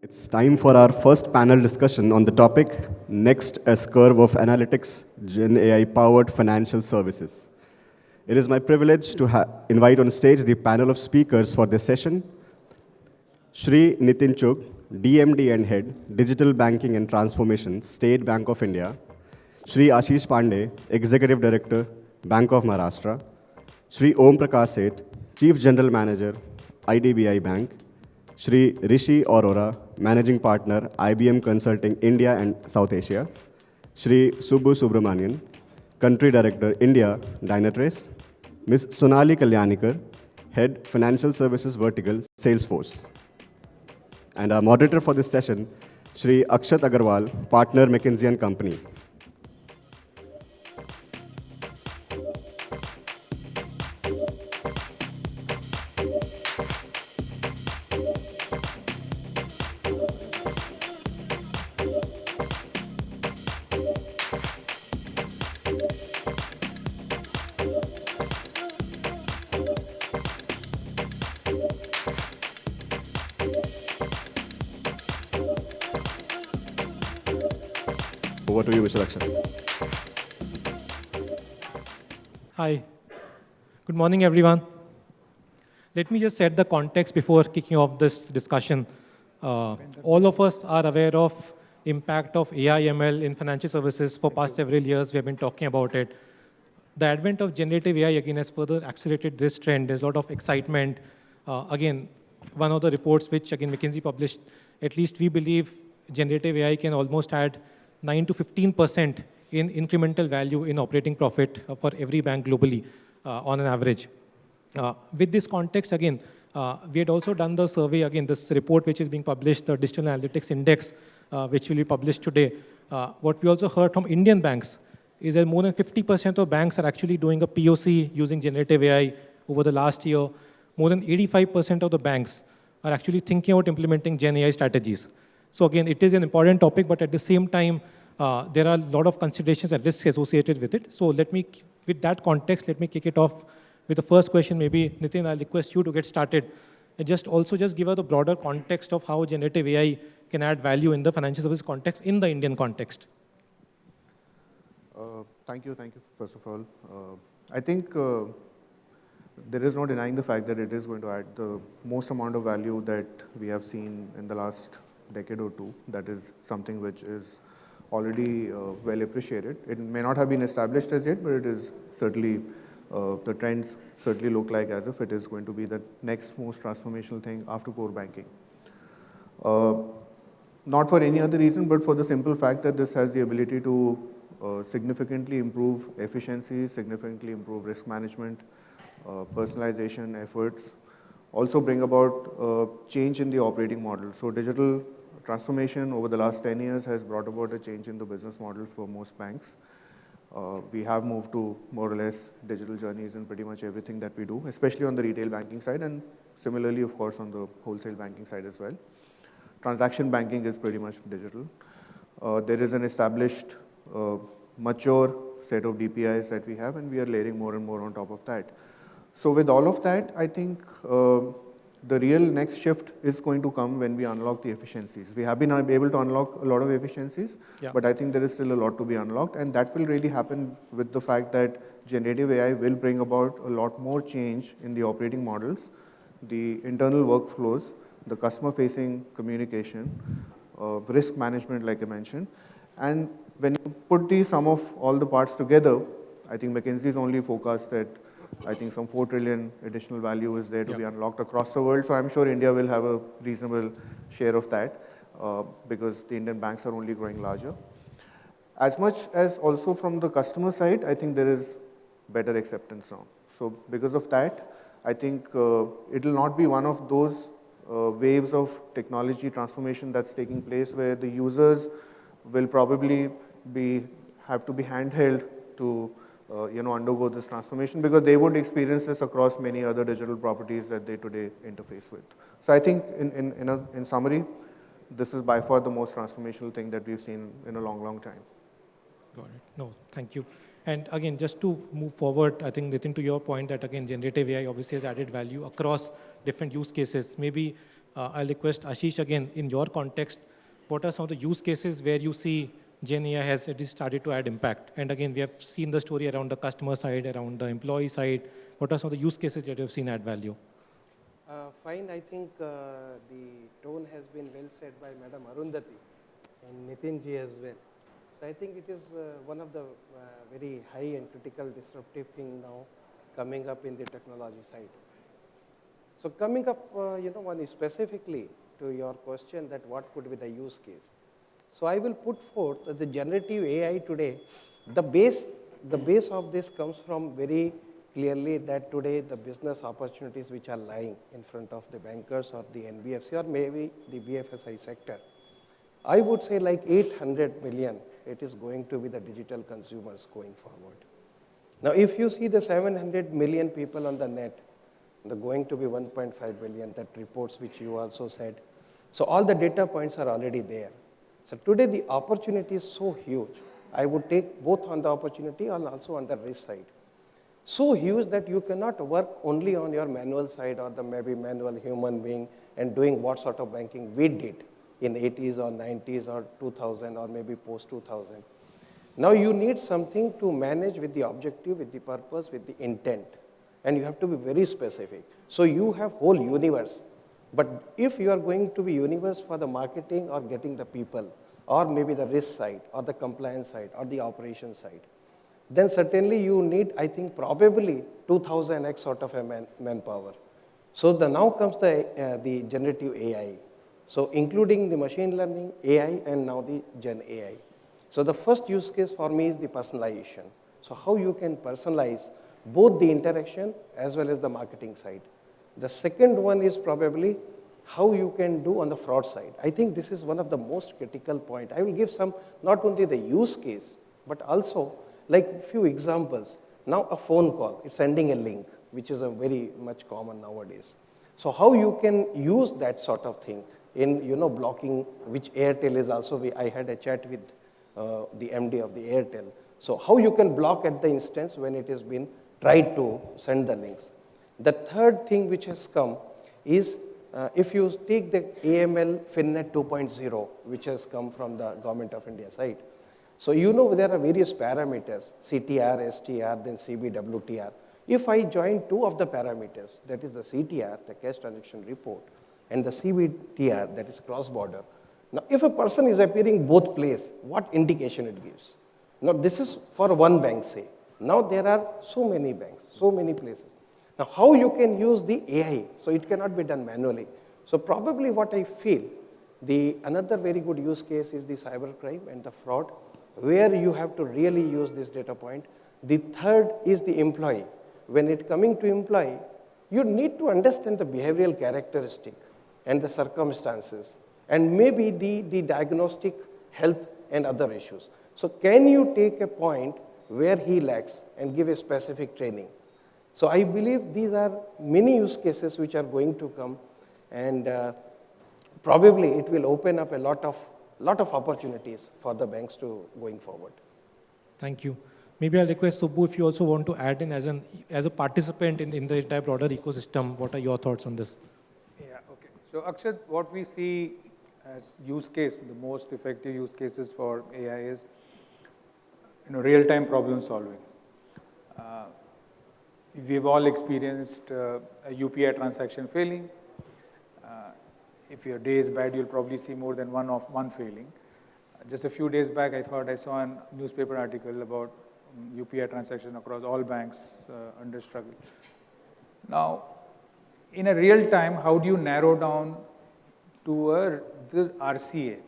It's time for our first panel discussion on the topic Next S-Curve of Analytics, Gen AI powered financial services. It is my privilege to invite on stage the panel of speakers for this session. Shri Nitin Chugh, DMD and Head, Digital Banking and Transformation, State Bank of India. Shri Ashish Pandey, Executive Director, Bank of Maharashtra. Shri Om Prakash Seth, Chief General Manager, IDBI Bank. Shri Rishi Aurora, Managing Partner, IBM Consulting India and South Asia. Shri Subbu Subramanian, Country Director, India, Dynatrace. Ms. Sonali Kalyanikar, Head Financial Services Vertical, Salesforce. And our moderator for this session, Shri Akshat Agarwal, Partner, McKinsey and Company. Over to you, Mr. Akshat. Hi. Good morning, everyone. Let me just set the context before kicking off this discussion. All of us are aware of impact of AI ML in financial services. For past several years, we have been talking about it. The advent of generative AI again has further accelerated this trend. There's a lot of excitement. Again, one of the reports which again McKinsey published, at least we believe generative AI can almost add 9 to 15% in incremental value in operating profit for every bank globally on an average. With this context, again, we had also done the survey, again, this report which is being published, the Digital Analytics Index, which will be published today. What we also heard from Indian banks is that more than 50% of banks are actually doing a POC using generative AI over the last year. More than 85% of the banks are actually thinking about implementing Gen AI strategies. So again, it is an important topic, but at the same time, there are a lot of considerations and risks associated with it. So with that context, let me kick it off with the first question. Maybe, Nitin, I'll request you to get started. And just give us the broader context of how generative AI can add value in the financial service context, in the Indian context. Thank you, first of all. I think there is no denying the fact that it is going to add the most amount of value that we have seen in the last decade or two. That is something which is already well appreciated. It may not have been established as yet, but it is certainly, the trends certainly look like as if it is going to be the next most transformational thing after core banking. Not for any other reason, but for the simple fact that this has the ability to significantly improve efficiency, significantly improve risk management, personalization efforts, also bring about change in the operating model. So digital transformation over the last 10 years has brought about a change in the business models for most banks. We have moved to more or less digital journeys in pretty much everything that we do, especially on the retail banking side, and similarly, of course, on the wholesale banking side as well. Transaction banking is pretty much digital. There is an established, mature set of DPIs that we have, and we are layering more and more on top of that. So with all of that, I think the real next shift is going to come when we unlock the efficiencies. We have been able to unlock a lot of efficiencies, but I think there is still a lot to be unlocked, and that will really happen with the fact that generative AI will bring about a lot more change in the operating models, the internal workflows, the customer-facing communication, risk management, like I mentioned. And when you put the sum of all the parts together, I think McKinsey's only forecast that I think some 4 trillion additional value is there to be unlocked across the world. So I'm sure India will have a reasonable share of that because the Indian banks are only growing larger. As much as also from the customer side, I think there is better acceptance now. So because of that, I think it will not be one of those waves of technology transformation that's taking place where the users will probably have to be handheld to undergo this transformation, because they would experience this across many other digital properties that they today interface with. So I think in summary, this is by far the most transformational thing that we've seen in a long, long time. Got it. No, thank you. And again, just to move forward, I think, Nitin, to your point that again, generative AI obviously has added value across different use cases. Maybe I'll request Ashish again, in your context, what are some of the use cases where you see Gen AI has at least started to add impact? And again, we have seen the story around the customer side, around the employee side. What are some of the use cases that you have seen add value? Fine, I think the tone has been well said by Madam Arundhati and Nitin ji as well. So I think it is one of the very high and critical disruptive thing now coming up in the technology side. So coming up, one specifically to your question that what could be the use case. So I will put forth that the generative AI today, the base of this comes from very clearly that today the business opportunities which are lying in front of the bankers or the NBFC or maybe the BFSI sector. I would say like 800 million, it is going to be the digital consumers going forward. Now, if you see the 700 million people on the net, they're going to be 1.5 billion, that reports which you also said. So all the data points are already there. So today the opportunity is so huge. I would take both on the opportunity and also on the risk side. So huge that you cannot work only on your manual side or the maybe manual human being and doing what sort of banking we did in 80s or 90s or 2000 or maybe post 2000. Now you need something to manage with the objective, with the purpose, with the intent. And you have to be very specific. So you have whole universe. But if you are going to be universe for the marketing or getting the people, or maybe the risk side, or the compliance side, or the operation side, then certainly you need, I think, probably 2000x sort of a manpower. So now comes the generative AI. So including the machine learning, AI, and now the Gen AI. So the first use case for me is the personalization. So how you can personalize both the interaction as well as the marketing side. The second one is probably how you can do on the fraud side. I think this is one of the most critical point. I will give some, not only the use case, but also like few examples. Now a phone call, it's sending a link, which is a very much common nowadays. So how you can use that sort of thing in blocking, which Airtel is also, I had a chat with the MD of the Airtel. So how you can block at the instance when it has been tried to send the links. The third thing which has come is if you take the AML FinNet 2.0, which has come from the Government of India side. So there are various parameters, CTR, STR, then CBWTR. If I join two of the parameters, that is the CTR, the cash transaction report, and the CBTR, that is cross-border. Now, if a person is appearing both places, what indication it gives? Now, this is for one bank, say. Now, there are so many banks, so many places. Now, how you can use the AI? So, it cannot be done manually. So, probably what I feel, another very good use case is the cybercrime and the fraud, where you have to really use this data point. The third is the employee. When it coming to employee, you need to understand the behavioral characteristic and the circumstances, and maybe the diagnostic health and other issues. So can you take a point where he lacks and give a specific training? So I believe these are many use cases which are going to come, and probably it will open up a lot of opportunities for the banks to going forward. Thank you. Maybe I'll request Subbu if you also want to add in as a participant in the entire broader ecosystem. What are your thoughts on this? Yeah, okay. So Akshat, what we see as use case, the most effective use cases for AI is real-time problem solving. We've all experienced a UPI transaction failing. If your day is bad, you'll probably see more than one failing. Just a few days back, I thought I saw a newspaper article about UPI transaction across all banks under struggle. Now, in a real time, how do you narrow down to the RCA?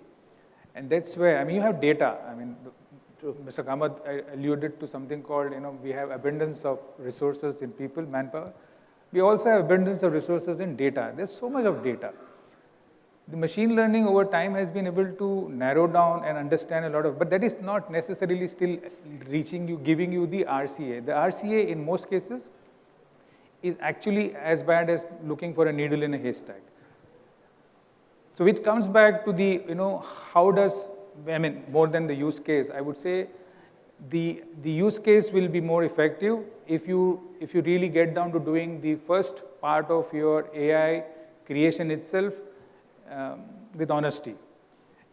And that's where, you have data. Mr. Kamath alluded to something called, we have abundance of resources in people, manpower. We also have abundance of resources in data. There's so much of data. The machine learning over time has been able to narrow down and understand a lot of, but that is not necessarily still giving you the RCA. The RCA in most cases is actually as bad as looking for a needle in a haystack. So which comes back to the, how does, more than the use case, I would say the use case will be more effective if you really get down to doing the first part of your AI creation itself, with honesty.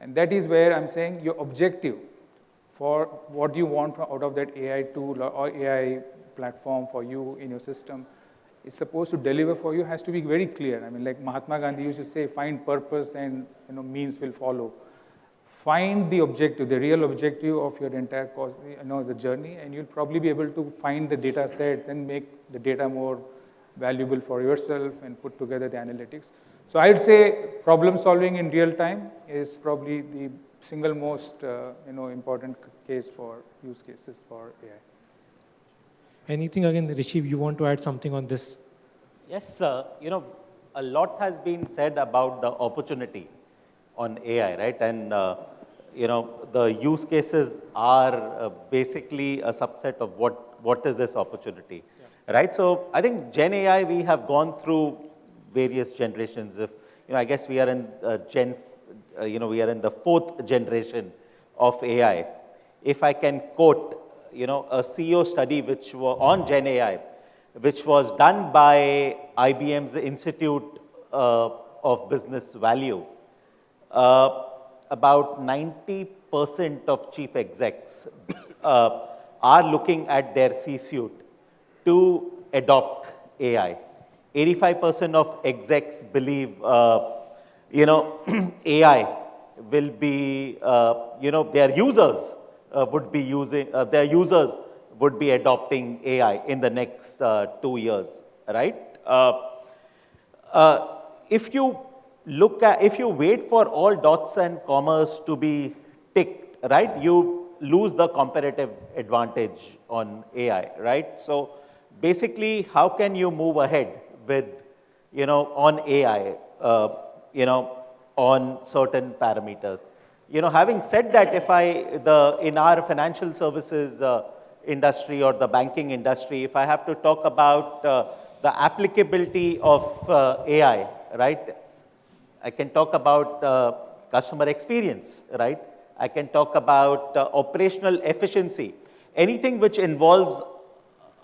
And that is where I'm saying your objective for what you want out of that AI tool or AI platform for you in your system is supposed to deliver for you has to be very clear. I mean, like Mahatma Gandhi used to say, find purpose and means will follow. Find the objective, the real objective of your entire course, the journey, and you'll probably be able to find the data set and make the data more valuable for yourself and put together the analytics. So I'd say problem solving in real time is probably the single most important case for use cases for AI. Anything again, Rishi, you want to add something on this? Yes, a lot has been said about the opportunity on AI, right? And, the use cases are basically a subset of what is this opportunity, right? So I think Gen AI, we have gone through various generations. If, I guess we are in we are in the 4th generation of AI. If I can quote, a CEO study which was on Gen AI, which was done by IBM's Institute of Business Value, about 90% of chief execs are looking at their C-suite to adopt AI. 85% of execs believe, AI will be, their users would be adopting AI in the next 2 years, right? If you wait for all dots and commas to be ticked, right, you lose the competitive advantage on AI, right? So basically, how can you move ahead with, on AI, on certain parameters? Having said that, in our financial services industry or the banking industry, if I have to talk about the applicability of AI, right? I can talk about customer experience, right? I can talk about operational efficiency. Anything which involves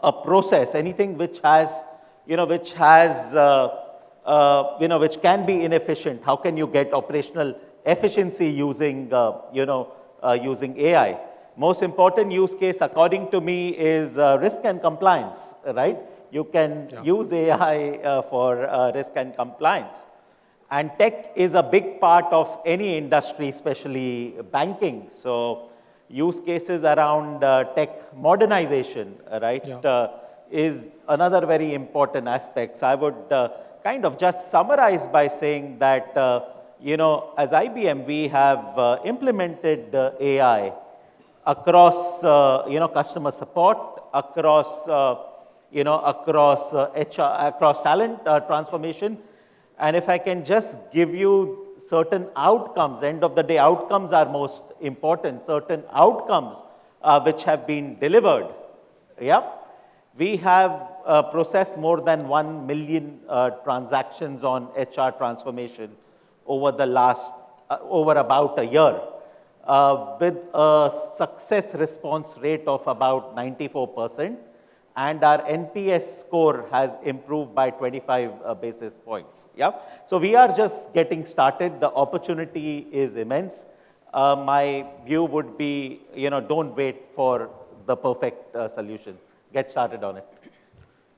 a process, anything which has, which can be inefficient. How can you get operational efficiency using, using AI? Most important use case, according to me, is risk and compliance, right? You can use AI for risk and compliance. And tech is a big part of any industry, especially banking. So use cases around tech modernization, right, is another very important aspect. So I would kind of just summarize by saying that, as IBM, we have implemented AI across, customer support, across, across talent transformation. And if I can just give you certain outcomes, end of the day, outcomes are most important, certain outcomes which have been delivered. Yeah. We have processed more than 1 million transactions on HR transformation over the last, over about a year, with a success response rate of about 94%. And our NPS score has improved by 25 basis points. Yeah. So we are just getting started. The opportunity is immense. My view would be, don't wait for the perfect solution. Get started on it.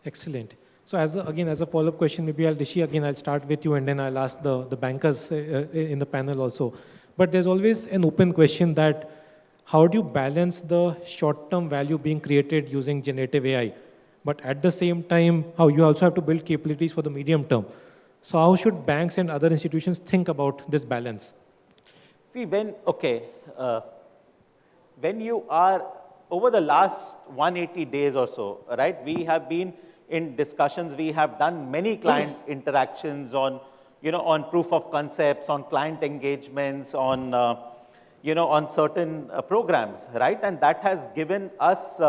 Excellent. So as a follow-up question, maybe Rishi, I'll start with you and then I'll ask the bankers in the panel also. But there's always an open question that how do you balance the short-term value being created using generative AI, but at the same time, how you also have to build capabilities for the medium term? So how should banks and other institutions think about this balance? See, when you are, over the last 180 days or so, right, we have been in discussions, we have done many client interactions on, on proof of concepts, on client engagements, on, on certain programs, right? And that has given us,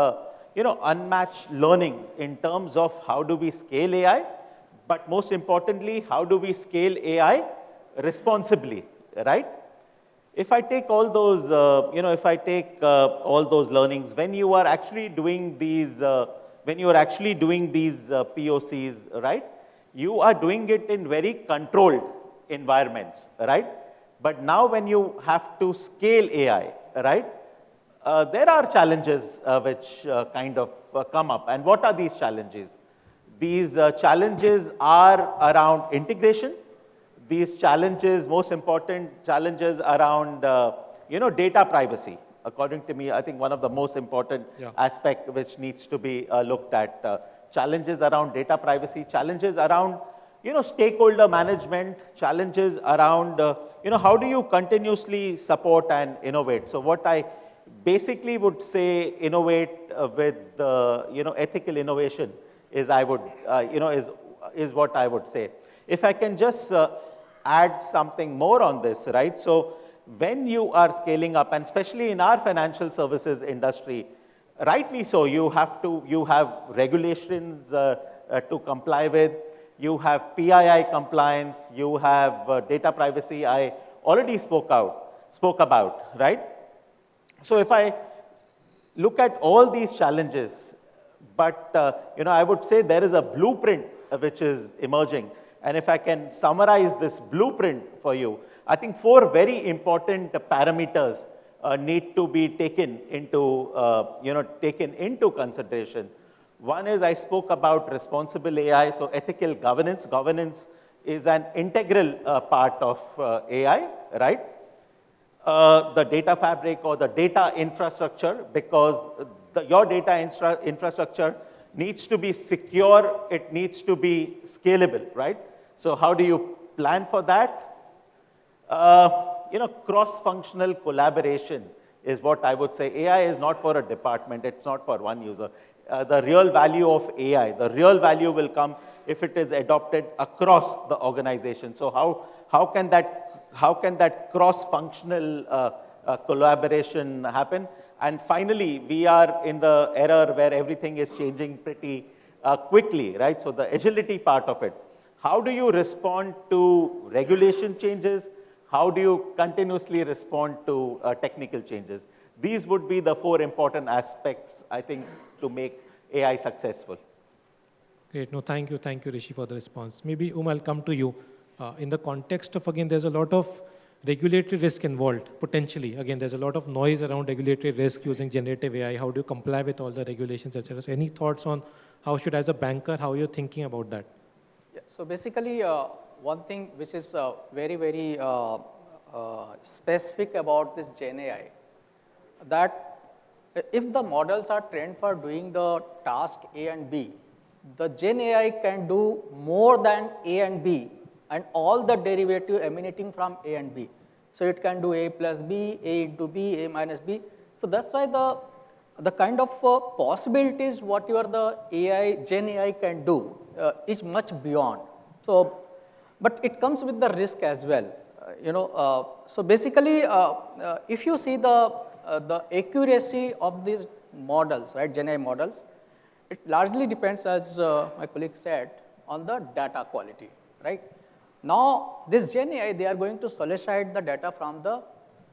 unmatched learnings in terms of how do we scale AI, but most importantly, how do we scale AI responsibly, right? If I take all those, all those learnings, when you are actually doing these, POCs, right, you are doing it in very controlled environments, right? But now when you have to scale AI, right, there are challenges which kind of come up. And what are these challenges? These challenges are around integration. These challenges, most important challenges around, data privacy. According to me, I think one of the most important aspect which needs to be looked at. Challenges around data privacy, challenges around, stakeholder management, challenges around, how do you continuously support and innovate? So what I basically would say, innovate with, ethical innovation is I would, is what I would say. If I can just add something more on this, right? So when you are scaling up, and especially in our financial services industry, rightly so, you have regulations to comply with, you have PII compliance, you have data privacy I already spoke about, right? So if I look at all these challenges, but I would say there is a blueprint which is emerging. And if I can summarize this blueprint for you, I think 4 very important parameters need to be taken into consideration. One is I spoke about responsible AI, so ethical governance. Governance is an integral part of AI, right? The data fabric or the data infrastructure, because your data infrastructure needs to be secure, it needs to be scalable, right? So how do you plan for that? Cross-functional collaboration is what I would say. AI is not for a department, it's not for one user. The real value of AI, the real value will come if it is adopted across the organization. So how can that cross-functional collaboration happen? And finally, we are in the era where everything is changing pretty quickly, right? So the agility part of it. How do you respond to regulation changes? How do you continuously respond to technical changes? These would be the 4 important aspects, I think, to make AI successful. Great. No, thank you, Rishi, for the response. Maybe, I'll come to you. In the context of, again, there's a lot of regulatory risk involved, potentially. Again, there's a lot of noise around regulatory risk using generative AI. How do you comply with all the regulations, etc.? So any thoughts on how should, as a banker, how you're thinking about that? Yeah, so basically, one thing which is very, very specific about this Gen AI, that if the models are trained for doing the task A and B, the Gen AI can do more than A and B and all the derivative emanating from A and B. So it can do A plus B, A into B, A minus B. So that's why the kind of possibilities whatever the Gen AI can do is much beyond. So, but it comes with the risk as well. So basically, if you see the accuracy of these models, right, Gen AI models, it largely depends, as my colleague said, on the data quality, right? Now, this Gen AI, they are going to solicit the data from the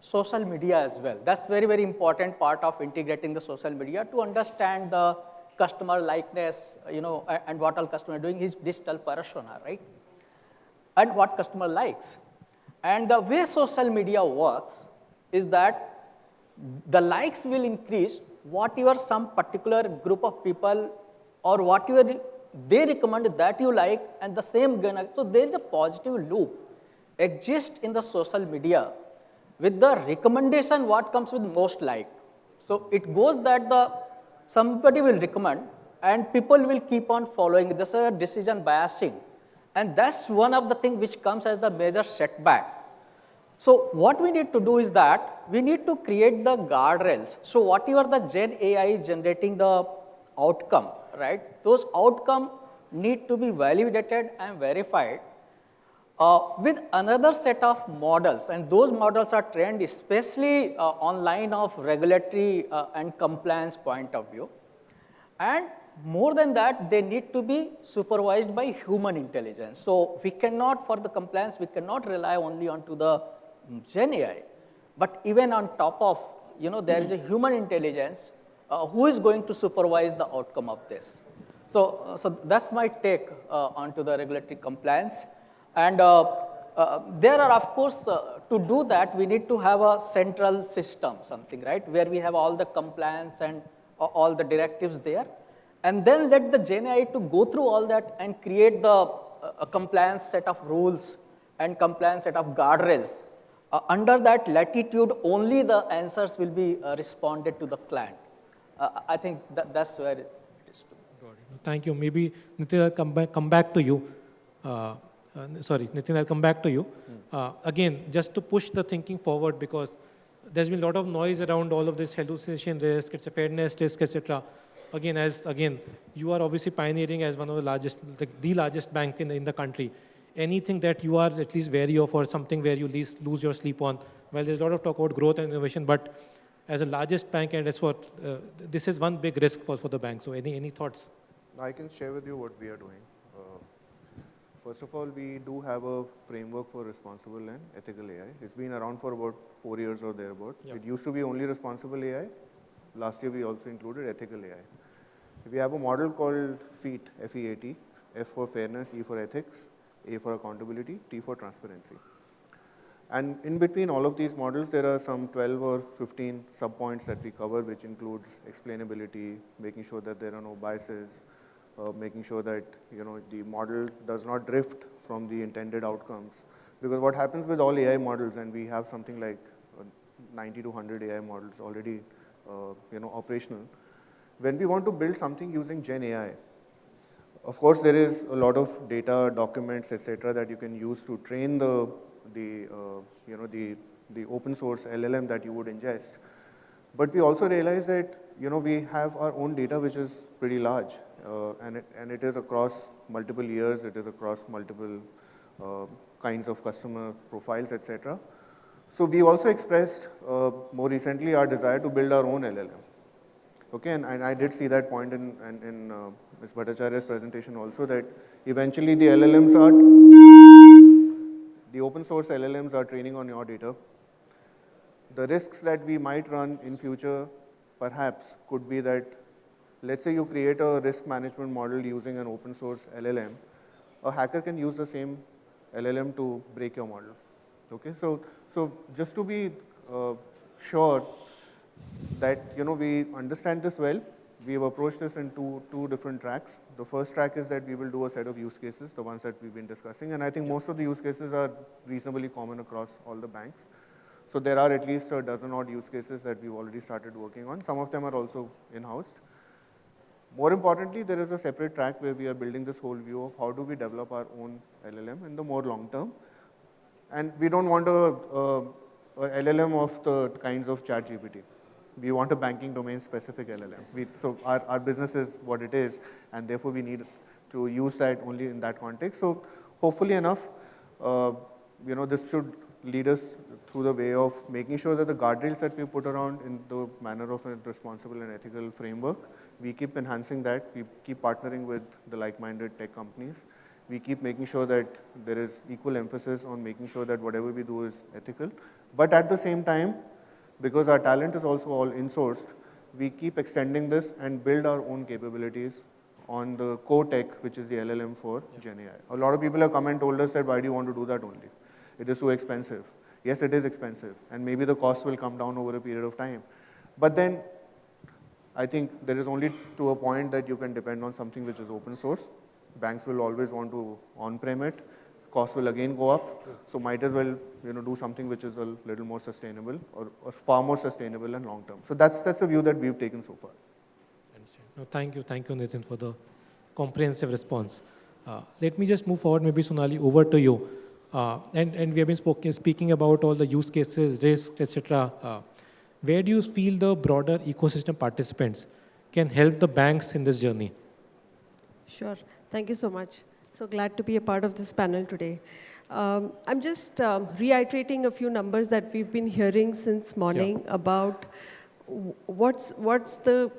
social media as well. That's very, very important part of integrating the social media to understand the customer likeness, and what all customer doing, his digital persona, right? And what customer likes. And the way social media works is that the likes will increase whatever some particular group of people or whatever they recommend that you like, and the same gonna. So there is a positive loop exists in the social media with the recommendation what comes with most like. So it goes that somebody will recommend and people will keep on following. This is a decision biasing. And that's one of the things which comes as the major setback. So what we need to do is that we need to create the guardrails. So whatever the Gen AI is generating the outcome, right? Those outcomes need to be validated and verified with another set of models. And those models are trained especially on line of regulatory and compliance point of view. And more than that, they need to be supervised by human intelligence. So we cannot, for the compliance, we cannot rely only onto the Gen AI, but even on top of, there is a human intelligence who is going to supervise the outcome of this. So that's my take onto the regulatory compliance. And There are, of course, to do that, we need to have a central system, something, right, where we have all the compliance and all the directives there. And then let the Gen AI to go through all that and create the compliance set of rules and compliance set of guardrails. Under that latitude, only the answers will be responded to the client. I think that's where it is. Got it. Thank you. Maybe Nitin, I'll come back to you. Sorry, Nitin, I'll come back to you. Again, just to push the thinking forward, because there's been a lot of noise around all of this hallucination risk, it's a fairness risk, etc. Again, you are obviously pioneering as one of the largest, the largest bank in the country. Anything that you are at least wary of, or something where you lose your sleep on? Well, there's a lot of talk about growth and innovation, but as a largest bank, and as for this is one big risk for the bank. So any thoughts? I can share with you what we are doing. First of all, we do have a framework for responsible and ethical AI. It's been around for about 4 years or thereabout. It used to be only responsible AI. Last year, we also included ethical AI. We have a model called FEAT, F-E-A-T, F for fairness, E for ethics, A for accountability, T for transparency. And in between all of these models, there are some 12 or 15 subpoints that we cover, which includes explainability, making sure that there are no biases, making sure that the model does not drift from the intended outcomes. Because what happens with all AI models, and we have something like 90 to 100 AI models already operational, when we want to build something using Gen AI, of course, there is a lot of data, documents, etc., that you can use to train the open source LLM that you would ingest. But we also realize that we have our own data, which is pretty large, and it is across multiple years, it is across multiple kinds of customer profiles, etc. So we also expressed more recently our desire to build our own LLM. Okay, and I did see that point in Ms. Bhattacharya's presentation also, that eventually the open source LLMs are training on your data. The risks that we might run in future perhaps could be that, let's say you create a risk management model using an open source LLM, a hacker can use the same LLM to break your model. Okay, so just to be sure that we understand this well, we've approached this in two different tracks. The first track is that we will do a set of use cases, the ones that we've been discussing, and I think most of the use cases are reasonably common across all the banks. So there are at least a dozen odd use cases that we've already started working on. Some of them are also in-house. More importantly, there is a separate track where we are building this whole view of how do we develop our own LLM in the more long term. And we don't want a LLM of the kinds of ChatGPT. We want a banking domain specific LLM. So our business is what it is, and therefore we need to use that only in that context. So hopefully enough, this should lead us through the way of making sure that the guardrails that we put around in the manner of a responsible and ethical framework, we keep enhancing that, we keep partnering with the like-minded tech companies, we keep making sure that there is equal emphasis on making sure that whatever we do is ethical. But at the same time, because our talent is also all in-sourced, we keep extending this and build our own capabilities on the core tech, which is the LLM for Gen AI. A lot of people have come and told us that, why do you want to do that only? It is so expensive. Yes, it is expensive, and maybe the cost will come down over a period of time. But then, I think there is only to a point that you can depend on something which is open source. Banks will always want to on-prem it. Costs will again go up. So might as well do something which is a little more sustainable or far more sustainable and long-term. So that's the view that we've taken so far. No, thank you, Nitin, for the comprehensive response. Let me just move forward, maybe Sonali, over to you. And we have been speaking about all the use cases, risks, etc. Where do you feel the broader ecosystem participants can help the banks in this journey? Sure. Thank you so much. So glad to be a part of this panel today. I'm just reiterating a few numbers that we've been hearing since morning about what's the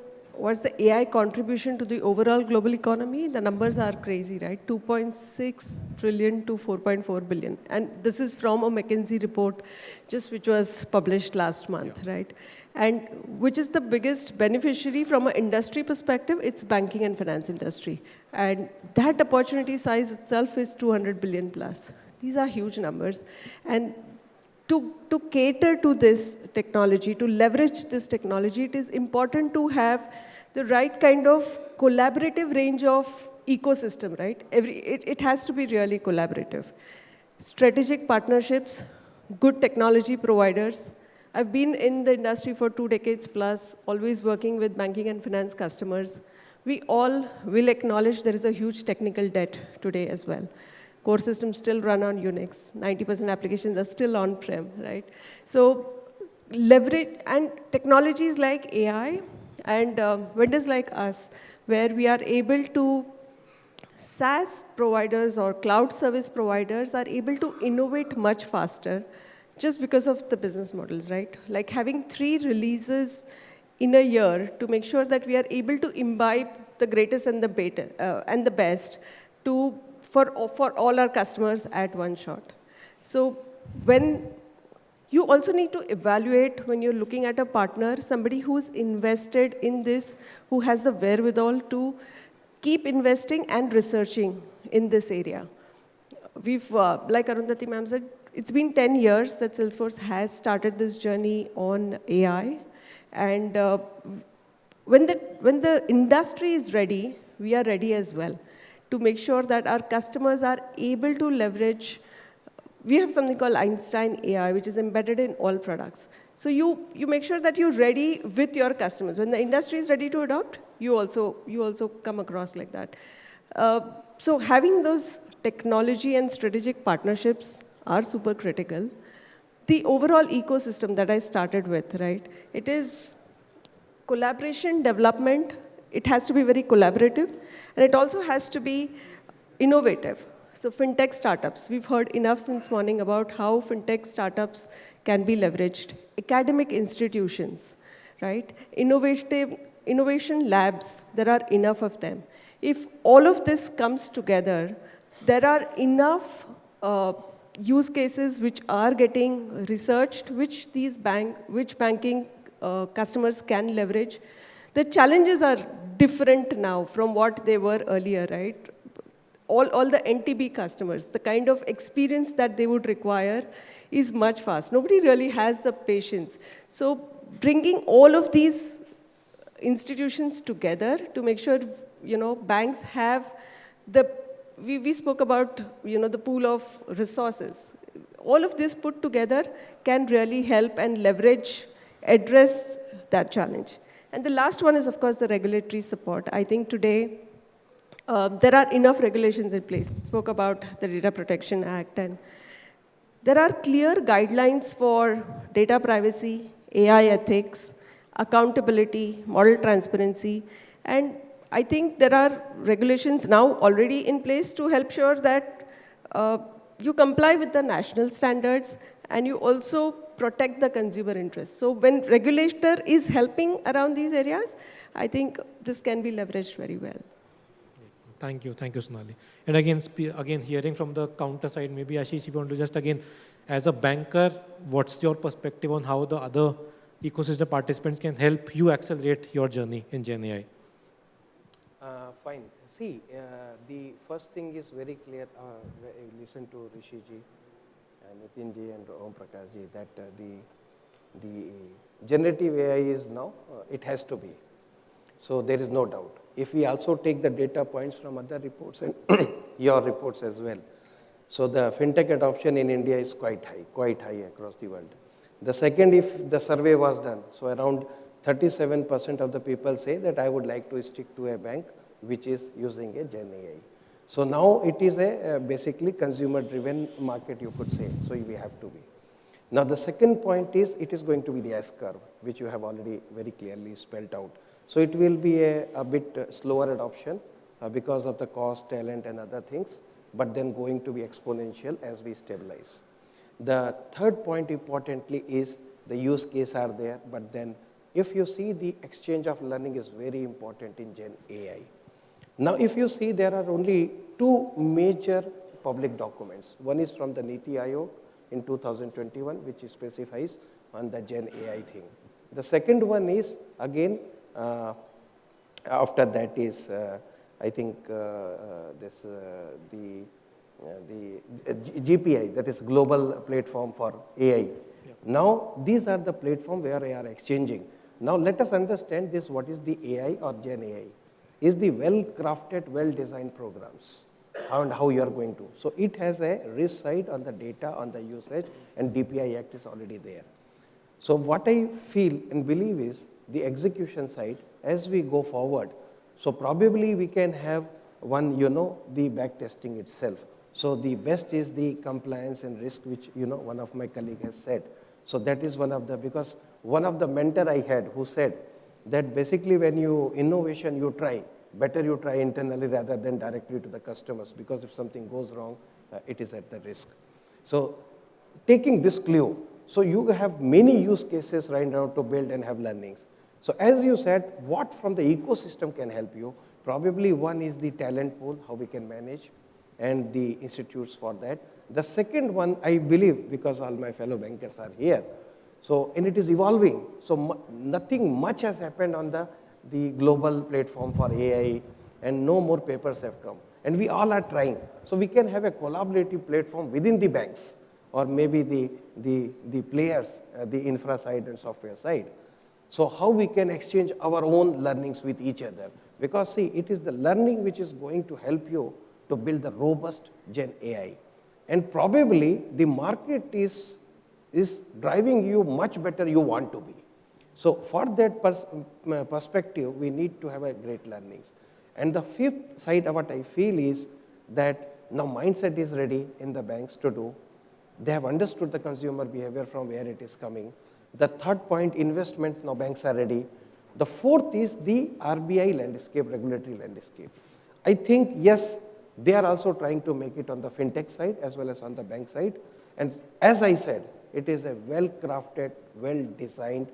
AI contribution to the overall global economy. The numbers are crazy, right? 2.6 trillion to 4.4 billion. And this is from a McKinsey report, which was published last month, right? And which is the biggest beneficiary from an industry perspective? It's banking and finance industry. And that opportunity size itself is 200 billion plus. These are huge numbers. And to cater to this technology, to leverage this technology, it is important to have the right kind of collaborative range of ecosystem, right? It has to be really collaborative. Strategic partnerships, good technology providers. I've been in the industry for 2 decades plus, always working with banking and finance customers. We all will acknowledge there is a huge technical debt today as well. Core systems still run on Unix. 90% applications are still on-prem, right? So leverage, and technologies like AI and vendors like us, where we are able to, SaaS providers or cloud service providers are able to innovate much faster just because of the business models, right? Like having 3 releases in a year to make sure that we are able to imbibe the greatest and the and the best for all our customers at one shot. So when you also need to evaluate when you're looking at a partner, somebody who's invested in this, who has the wherewithal to keep investing and researching in this area. We've, like Arundhati ma'am said, it's been 10 years that Salesforce has started this journey on AI. And when the industry is ready, we are ready as well to make sure that our customers are able to leverage. We have something called Einstein AI, which is embedded in all products. So you make sure that you're ready with your customers. When the industry is ready to adopt, you also come across like that. So having those technology and strategic partnerships are super critical. The overall ecosystem that I started with, right? It is collaboration, development. It has to be very collaborative, and it also has to be innovative. So fintech startups, we've heard enough since morning about how fintech startups can be leveraged. Academic institutions, right? Innovation labs, there are enough of them. If all of this comes together, there are enough use cases which are getting researched, which banking customers can leverage. The challenges are different now from what they were earlier, right? All the NTB customers, the kind of experience that they would require is much fast. Nobody really has the patience. So bringing all of these institutions together to make sure, banks have we spoke about, the pool of resources. All of this put together can really help and address that challenge. And the last one is, of course, the regulatory support. I think today, there are enough regulations in place. I spoke about the Data Protection Act, and there are clear guidelines for data privacy, AI ethics, accountability, model transparency, and I think there are regulations now already in place to help sure that you comply with the national standards and you also protect the consumer interests. So when regulator is helping around these areas, I think this can be leveraged very well. Thank you, Sonali. And again, hearing from the counter side, maybe Ashish, if you want to just again, as a banker, what's your perspective on how the other ecosystem participants can help you accelerate your journey in Gen AI? Fine. See, the first thing is very clear. Listen to Rishi ji, Nitin ji, and Om Prakash ji, that the generative AI is now, it has to be. So there is no doubt. If we also take the data points from other reports and your reports as well, so the fintech adoption in India is quite high across the world. The second, if the survey was done, so around 37% of the people say that I would like to stick to a bank which is using a Gen AI. So now it is a basically consumer-driven market, you could say. So we have to be. Now the second point is it is going to be the S-curve, which you have already very clearly spelled out. So it will be a bit slower adoption because of the cost, talent, and other things, but then going to be exponential as we stabilize. The third point importantly is the use case are there, but then if you see the exchange of learning is very important in Gen AI. Now if you see there are only 2 major public documents. One is from the Niti Aayog in 2021, which specifies on the Gen AI thing. The second one is again, after that is, I think the GPI, that is Global Platform for AI. Now, these are the platform where they are exchanging. Now, let us understand this, what is the AI or Gen AI? Is the well-crafted, well-designed programs and how you are going to. So, it has a risk side on the data, on the usage, and DPI Act is already there. So, what I feel and believe is the execution side as we go forward. So, probably we can have one, the back testing itself. So, the best is the compliance and risk, which, one of my colleague has said. So, that is one of the, because one of the mentor I had who said that basically when you innovation you try, better you try internally rather than directly to the customers, because if something goes wrong, it is at the risk. So, taking this clue, so you have many use cases right now to build and have learnings. So, as you said, what from the ecosystem can help you? Probably one is the talent pool, how we can manage, and the institutes for that. The second one, I believe, because all my fellow bankers are here, so, and it is evolving. So, nothing much has happened on the global platform for AI, and no more papers have come. And we all are trying. So, we can have a collaborative platform within the banks, or maybe the players, the infra side and software side. So, how we can exchange our own learnings with each other. Because see, it is the learning which is going to help you to build the robust Gen AI. And probably the market is driving you much better you want to be. So, for that perspective, we need to have a great learnings. And the fifth side of what I feel is that now mindset is ready in the banks to do. They have understood the consumer behavior from where it is coming. The third point, investments, now banks are ready. The fourth is the RBI landscape, regulatory landscape. I think, yes, they are also trying to make it on the fintech side as well as on the bank side. And as I said, it is a well-crafted, well-designed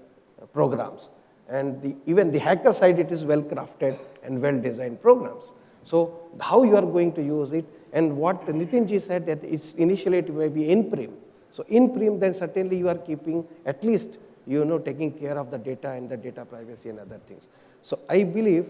programs. And even the hacker side, it is well-crafted and well-designed programs. So how you are going to use it, and what Nitinji said that it's initially it may be in-prem. So in-prem, then certainly you are keeping at least, taking care of the data and the data privacy and other things. So I believe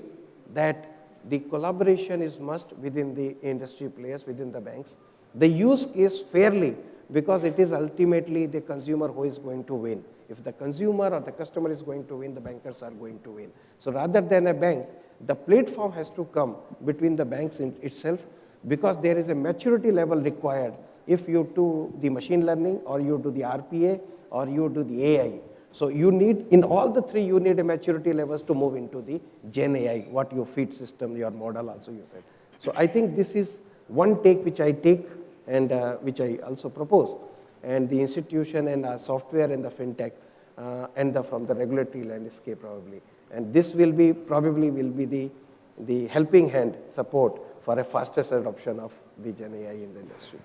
that the collaboration is must within the industry players, within the banks. The use case fairly, because it is ultimately the consumer who is going to win. If the consumer or the customer is going to win, the bankers are going to win. So rather than a bank, the platform has to come between the banks itself, because there is a maturity level required if you do the machine learning or you do the RPA or you do the AI. So you need, in all the three, you need a maturity levels to move into the Gen AI, what your feed system, your model also you said. So I think this is one take which I take and which I also propose. And the institution and software and the fintech and from the regulatory landscape probably. And this will be, probably will be the helping hand support for a faster adoption of the Gen AI in the industry.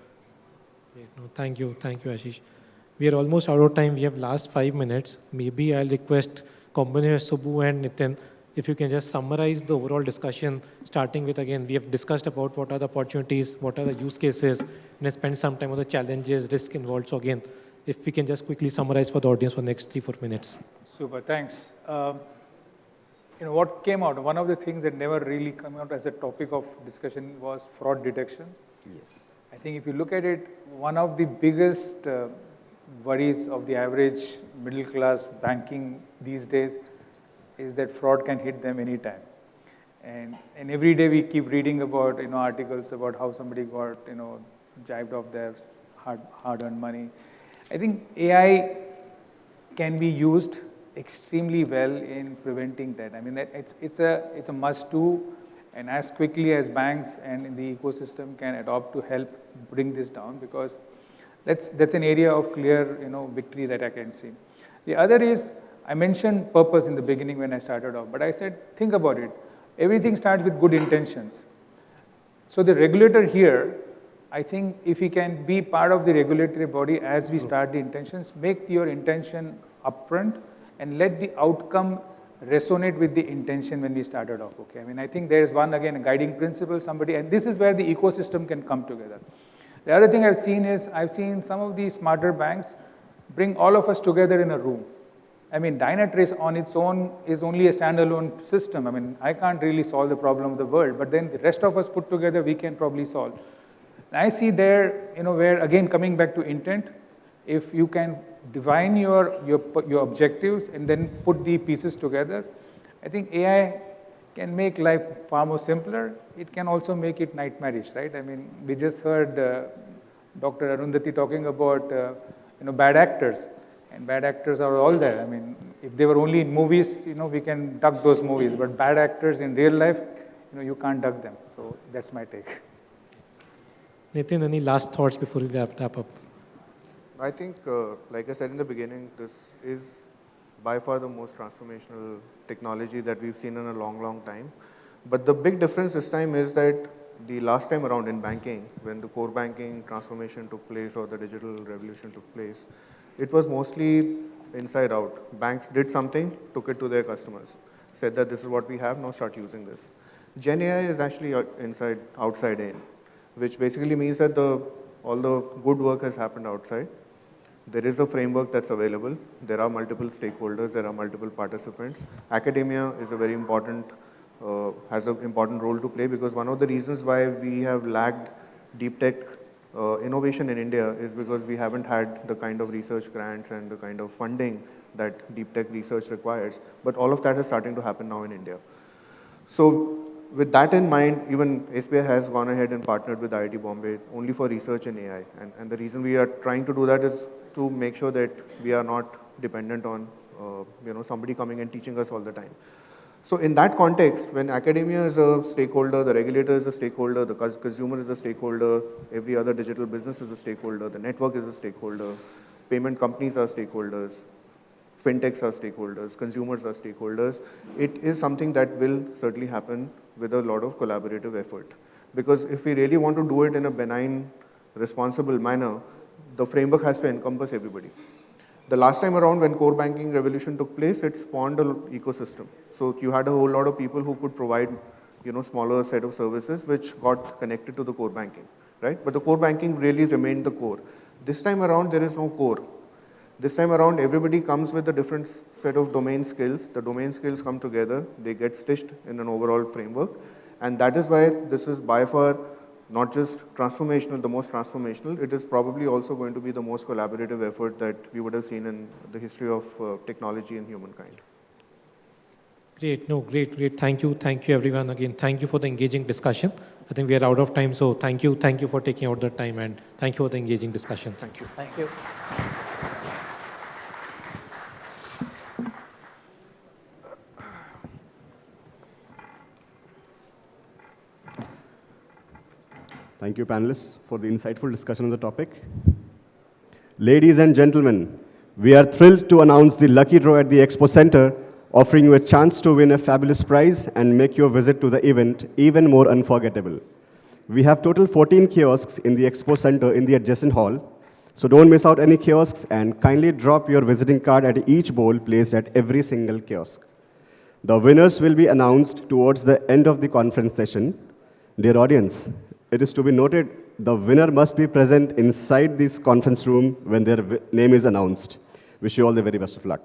Great. No, thank you, Ashish. We are almost out of time. We have last 5 minutes. Maybe I'll request Kombination, Subbu and Nitin, if you can just summarize the overall discussion, starting with, again, we have discussed about what are the opportunities, what are the use cases, and spend some time on the challenges, risk involved. So again, if we can just quickly summarize for the audience for the next 3-4 minutes. Super, thanks. What came out, one of the things that never really came out as a topic of discussion was fraud detection. Yes. I think if you look at it, one of the biggest worries of the average middle class banking these days is that fraud can hit them anytime. And every day we keep reading about articles about how somebody got jived off their hard-earned money. I think AI can be used extremely well in preventing that. I mean, it's a must-do, and as quickly as banks and in the ecosystem can adopt to help bring this down, because that's an area of clear victory that I can see. The other is, I mentioned purpose in the beginning when I started off, but I said, think about it. Everything starts with good intentions. So the regulator here, I think if he can be part of the regulatory body as we start the intentions, make your intention upfront and let the outcome resonate with the intention when we started off, okay? I mean, I think there's one, again, a guiding principle, and this is where the ecosystem can come together. The other thing I've seen is, I've seen some of these smarter banks bring all of us together in a room. I mean, Dynatrace on its own is only a standalone system. I mean, I can't really solve the problem of the world, but then the rest of us put together, we can probably solve. And I see there, where again coming back to intent, if you can define your objectives and then put the pieces together, I think AI can make life far more simpler. It can also make it nightmarish, right? I mean, we just heard Dr. Arundhati talking about bad actors, and bad actors are all there. I mean, if they were only in movies, we can duck those movies, but bad actors in real life, you can't duck them. So that's my take. Nitin, any last thoughts before we wrap up? I think, like I said in the beginning, this is by far the most transformational technology that we've seen in a long, long time. But the big difference this time is that the last time around in banking, when the core banking transformation took place or the digital revolution took place, it was mostly inside out. Banks did something, took it to their customers, said that this is what we have, now start using this. Gen AI is actually outside in, which basically means that all the good work has happened outside. There is a framework that's available. There are multiple stakeholders. There are multiple participants. Academia is a very important, has an important role to play, because one of the reasons why we have lagged deep tech innovation in India is because we haven't had the kind of research grants and the kind of funding that deep tech research requires. But all of that is starting to happen now in India. So with that in mind, even SBI has gone ahead and partnered with IIT Bombay only for research in AI. And the reason we are trying to do that is to make sure that we are not dependent on somebody coming and teaching us all the time. So in that context, when academia is a stakeholder, the regulator is a stakeholder, the consumer is a stakeholder, every other digital business is a stakeholder, the network is a stakeholder, payment companies are stakeholders, fintechs are stakeholders, consumers are stakeholders, it is something that will certainly happen with a lot of collaborative effort. Because if we really want to do it in a benign, responsible manner, the framework has to encompass everybody. The last time around when core banking revolution took place, it spawned an ecosystem. So you had a whole lot of people who could provide smaller set of services which got connected to the core banking, right? But the core banking really remained the core. This time around, there is no core. This time around, everybody comes with a different set of domain skills. The domain skills come together. They get stitched in an overall framework. And that is why this is by far not just transformational, the most transformational. It is probably also going to be the most collaborative effort that we would have seen in the history of technology and humankind. Great. No, great. Thank you, everyone. Again, thank you for the engaging discussion. I think we are out of time, so thank you for taking out the time, and thank you for the engaging discussion. Thank you. Thank you. Thank you, panelists, for the insightful discussion on the topic. Ladies and gentlemen, we are thrilled to announce the lucky draw at the Expo Center, offering you a chance to win a fabulous prize and make your visit to the event even more unforgettable. We have total 14 kiosks in the Expo Center in the adjacent hall, so don't miss out any kiosks and kindly drop your visiting card at each bowl placed at every single kiosk. The winners will be announced towards the end of the conference session. Dear audience, it is to be noted, the winner must be present inside this conference room when their name is announced. Wish you all the very best of luck.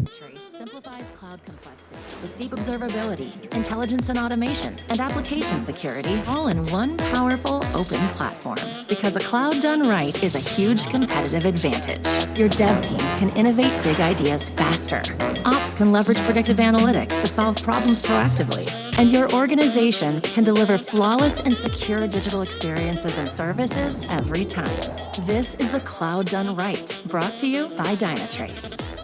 Trace simplifies cloud complexity with deep observability, intelligence and automation, and application security, all in one powerful open platform. Because a cloud done right is a huge competitive advantage. Your dev teams can innovate big ideas faster. Ops can leverage predictive analytics to solve problems proactively. And your organization can deliver flawless and secure digital experiences and services every time. This is the cloud done right, brought to you by Dynatrace.